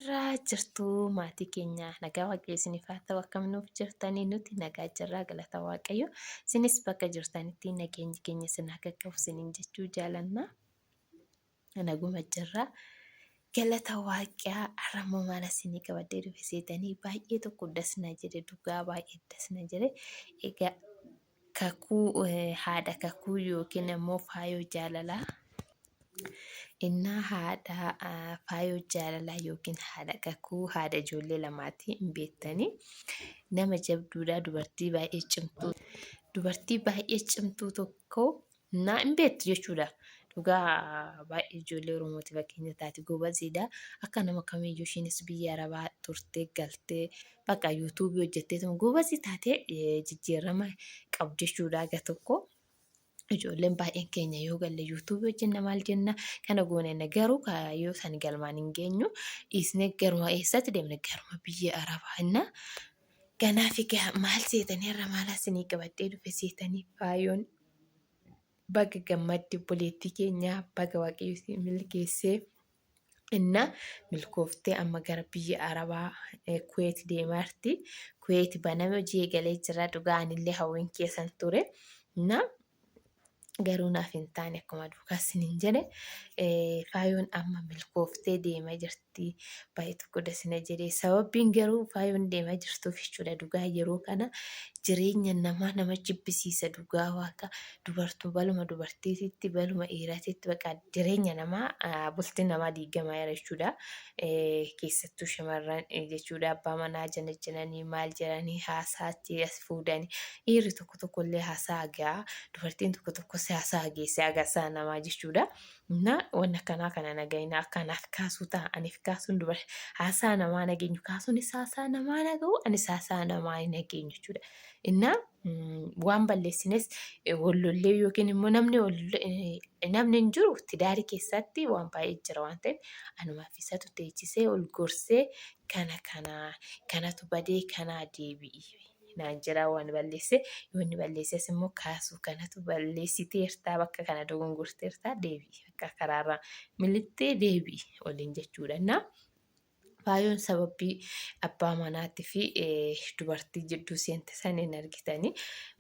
Jirtuu maatii keenya nagaa waaqayyo isiniif haa ta'u akkam nuuf jirtanii nuti nagaa jirraa galata waaqayyo isinis bakka jirtanitti nageenyi keenya isin haa qaqqabu isiniin jechuu jaalanna naguma jirraa galata waaqaa har'ammoo maal isinii qabadhee dhufe seetanii baay'ee tokko dasna jedhe dhugaa baay'ee dasna jedhe egaa kakuu haadha kakuu yookiin immoo faayoo jaalalaa. Innaa haadha faayoo jaalalaa yookiin haadha kakuu haadha ijoollee lamaati hin beektanii nama jabduudha dubartii baay'ee cimtuu tokko naa hin beektu jechuudha. Dhugaa baay'ee ijoollee Oromooti fakkeenya taati gobaziidha. Akka nama kamiiyyuu ishiinis biyya Arabaa turtee galtee bakka yuutuubii hojjettee gobazii taatee jijjiirama qabdu jechuudha aga tokko. Ijoolleen baay'een keenya yoo galle yuutuubii hojjenna maal jenna kana goonenna garuu yoo san galmaan hin geenyu dhiisnee garuma eessatti deemne garuma biyya Arabaa inna kanaaf egaa maal seetanii irra maal isinii qabadhee dhufe seetanii faayoon baga gammaddi obboleettii keenya baga waaqayyo milkeessee inna milkooftee amma gara biyya Arabaa Kuweet deemaarti. Kuweet baname hojii eegalee jira dhugaa anillee hawwiin keessan ture inna garuu naaf hin taane akkuma duukaa isiniin jedhe faayoon amma milkooftee deemaa jirti baay'ee tokko dasina jedhee sababbiin garuu faayoon deemaa jirtuuf jechuudha dhugaa yeroo kana jireenya nama jibbisiisa dhugaa waaqa baluma dubartiititti baluma dhiiraatitti baqa jireenya namaa bultii namaa diigamaa jira jechuudha. Keessattuu shamarran jechuudha abbaa manaa jananii maal jedhanii haasaatti as fuudhanii dhiirri tokko illee haasaa gahaa dubartiin tokko haasaa geesse agarsaa namaa jechuudha. Wanna kana nagayina akkanaaf kaasuu ta'a aniif kaasuun haasaa namaa nageenyu kaasuunis haasaa namaa naga'u anis haasaa namaa nageenyu jechuudha. Waan balleessines wallollee yookiin immoo namni hin jiru tidaarii keessatti waan baay'ee jira waan ta'eef anumaaf isatu teechisee ol gorsee kanatu badee kanaa deebi'i. Naan jira waan balleesse yoo inni balleesses immoo kaasuu kanatu balleessiteertaa bakka kana dogongorteertaa deebi'i akka karaarraa milittee deebi'i waliin jechuudha. Faayoon sababii abbaa manaatii fi dubartii jidduu seente san hin argitanii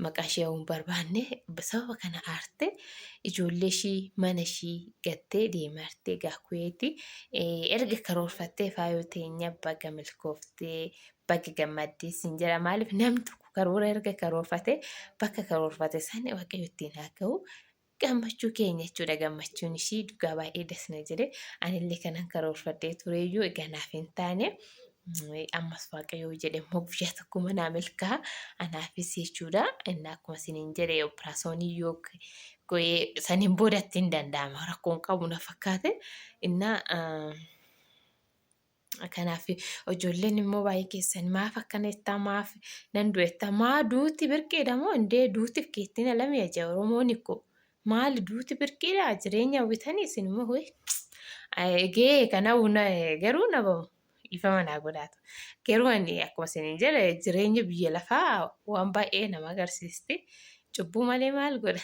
maqaa ishee hin barbaanne sababa kana aarte ijoollee ishii mana ishii gattee deemartee Kuweetii erga karoorfattee faayoo teenya baga milkooftee baga gammaddee siin jedha maaliif namni tokko karoora erga karoorfatee bakka karoorfate san waaqayyo ittiin haa ga'u. Gammachuu keenya jechuudha gammachuun ishii dhugaa baay'ee dasna jedhe anillee kanan karoorfadhee tureeyyuu egaa naaf hin taane ammas waaqayyo jedhe immoo guyyaa tokko manaa milkaa anaafis jechuudha. Inni akkuma isiniin jedhe operaasyoonii yoo go'ee saniin boodatti hin danda'ama rakkoon qabu na fakkaate kanaaf ijoolleen immoo baay'ee keessan maaf akkana jettaa maaf nan du'etta maa duuti birqeedha moo indee duutiif keettiin alamee aja Oromoon ikkoo. Maali duuti birqiidhaa jireenya hawwitanii isin immoo eegee kana garuu nabamu ifa manaa godhaatu. Garuu ani akkuma isiniin jedhe jireenya biyya lafaa waan baay'ee nama agarsiisti. Cubbuu malee maal godha?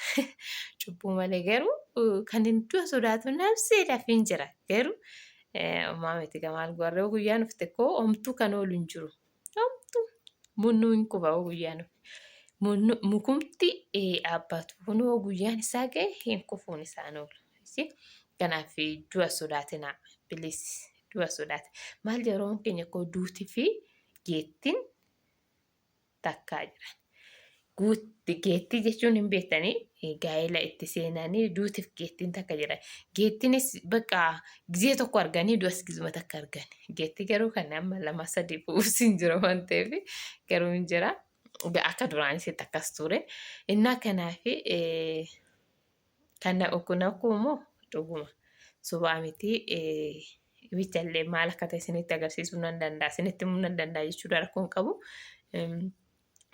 Cubbuu malee garuu kan iddoo sodaatu nafseedhaaf hin jira. Garuu maamiti maal godha guyyaan ufte koo homtuu kan oolu hin jiru. Homtuu munnuu hin quba guyyaan ufte. Mukumti dhaabbatu kunoo guyyaan isaa ga'e hin kufuun isaan oolu. Kanaaf du'a sodaatinaa bilis du'a sodaate maal yeroon keenya koo duutii fi geettiin takkaa jiran. Geettii jechuun hin beektanii gaa'ela itti seenanii duutiif geettiin takka jiran. Geettiinis bakka gizee tokko arganii du'as gizuma takka argan. Geettii garuu kan amma 2-3 fuufs hin jiru waan ta'eef garuu hin jira. Akka duraanis akkas ture. Innaa kanaaf kan kun akkuma dhuguma sobaa miti bichallee maal akka ta'e isinitti agarsiisuu nan danda'a. Isinitti himuu nan danda'a jechuudha rakkoon qabu.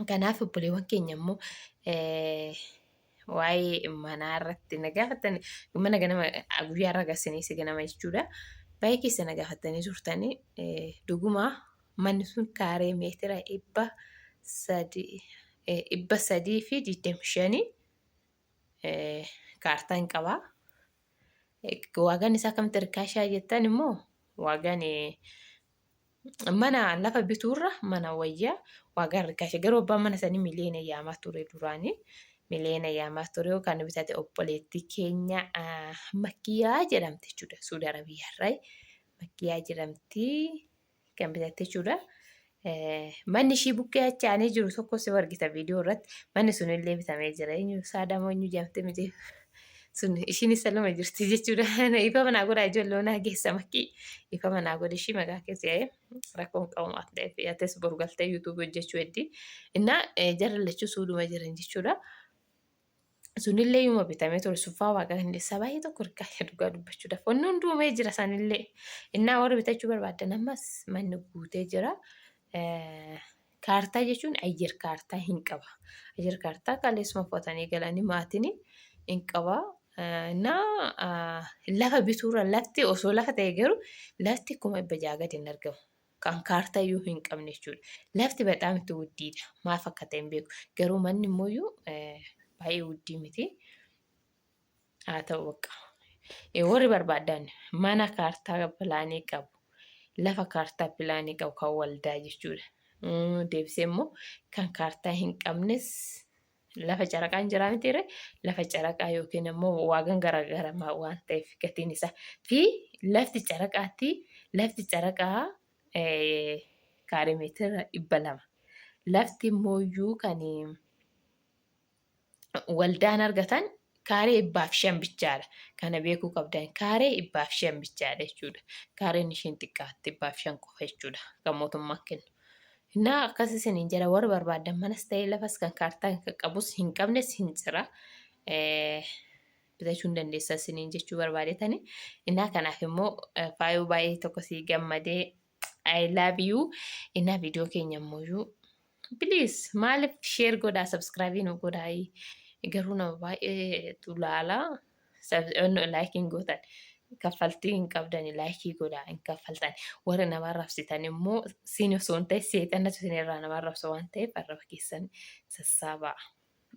Kanaaf obboleewwan keenya immoo waa'ee manaa irratti na gaafatanii mana ganama guyyaa irra garsiniisi ganama jechuudha. Baay'ee keessa na gaafatanii turtanii dhuguma manni sun kaaree meetira 325 kaartaa hin qabaa. Waagaan isaa akkamitti hirkaashaa jettan immoo waagaan mana lafa bituurra mana wayyaa waa gargaashe garuu abbaan mana sanii miliyoona yaamaa ture duraanii. Miliyoona yaamaa ture yookaan bitate obboleettii keenya Makkiyaa jedhamte jechuudha. Suudi Arabiyaarraa Makkiyaa jedhamti kan bitatte jechuudha. Manni ishii bukkee achaanee jiru tokko si argita viidiyoo irratti. Manni sun illee bitamee jira. Saadamoo eenyu jedhamte miti. Sun ishiin saluma jirti jechuudha. Ifa manaa godhaa ijoollee onaa geessa makkii. Ifa manaa godha ishii maqaa keessa rakkoon qabu waan ta'eef yaates boru galtee yuutuub hojjechuu heddii. Innaa jarri lachuu suuduma jiran jechuudha. Sunillee yooma bitamee ture suffaa waaqa dandeessaa baay'ee tokko hirkaa dhugaa dubbachuudhaaf. Wanni hunduumee jira sanillee. Innaa warri bitachuu barbaadan ammas manni guutee jira. Kaartaa jechuun ayyir kaartaa hin qaba. Ayyir kaartaa kaleessuma uffatanii galanii maatiin hin qaba. Lafa bituurra lafti osoo lafa ta'e garuu lafti 600 gadi hin argamu. Kan kaartaa iyyuu hin qabne jechuudha. Lafti bexaam itti guddiidha. Maaf akka ta'e hin beeku. Garuu manni immoo baay'ee guddii miti. Haa ta'u bakka. Warri barbaadan mana kaartaa pilaanii qabu. Lafa kaartaa pilaanii qabu kan waldaa jechuudha. Deebisee immoo kan kaartaa hin qabnes lafa caraqaan jiraa mitiire lafa caraqaa yookiin immoo waagan garaagaramaa waan ta'eef gatiin isaa fi lafti caraqaa kaarimeetira 200. Lafti immoo kan waldaan argatan kaaree 500 bichaadha. Kana beekuu qabdan kaaree 500 bichaadha jechuudha. Kaareen ishiin xiqqaatti 500 qofa jechuudha. Kan mootummaan kennu. Innaa akkas isiniin jira warri barbaadan manas ta'ee lafas kan kaartaa qabus hin qabnes hin jira. Bitachuu hin dandeessa isiniin jechuu barbaadetani. Innaa kanaaf immoo faayuu baay'ee tokko sii gammadee I love you. Innaa viidiyoo keenya immoo please maaliif share godhaa subscribe nu godhaa. Garuu nama baay'eetu ilaalaa laayikiin gootan. Kaffaltii hin qabdani laayikii godhaa hin kaffaltan. Warri nama arrabsitan immoo siin osoo hin ta'e seexanatu isinirraa nama arrabsa waan ta'eef arraba keessan sassaabaa.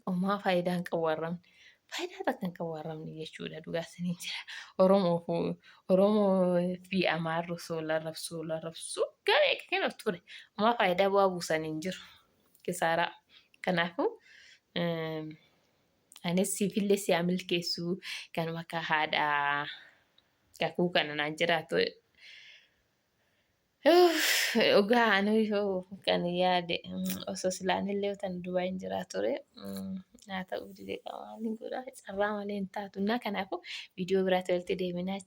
Omaa faayidaa hin qabu arrabni. Faayidaa takka hin qabu arrabni jechuudha dhugaa isiniin jira. Oromoo fi Amaarri osoo larrabsuu garee kennu ture. Omaa faayidaa bu'aa buusan hin jiru. Kisaaraa. Kanaafuu anis siifillee si milkeessuu kan maqaa haadhaa. Kakuu kana naan jiraatu dhugaa kan yaade osoo silaanillee tan Dubaay hin jiraatu ture. Haa ta'u didee qabaanii godhaa carraa malee hin taatu. Kanaafuu viidiyoo biraatti walitti deebinaa.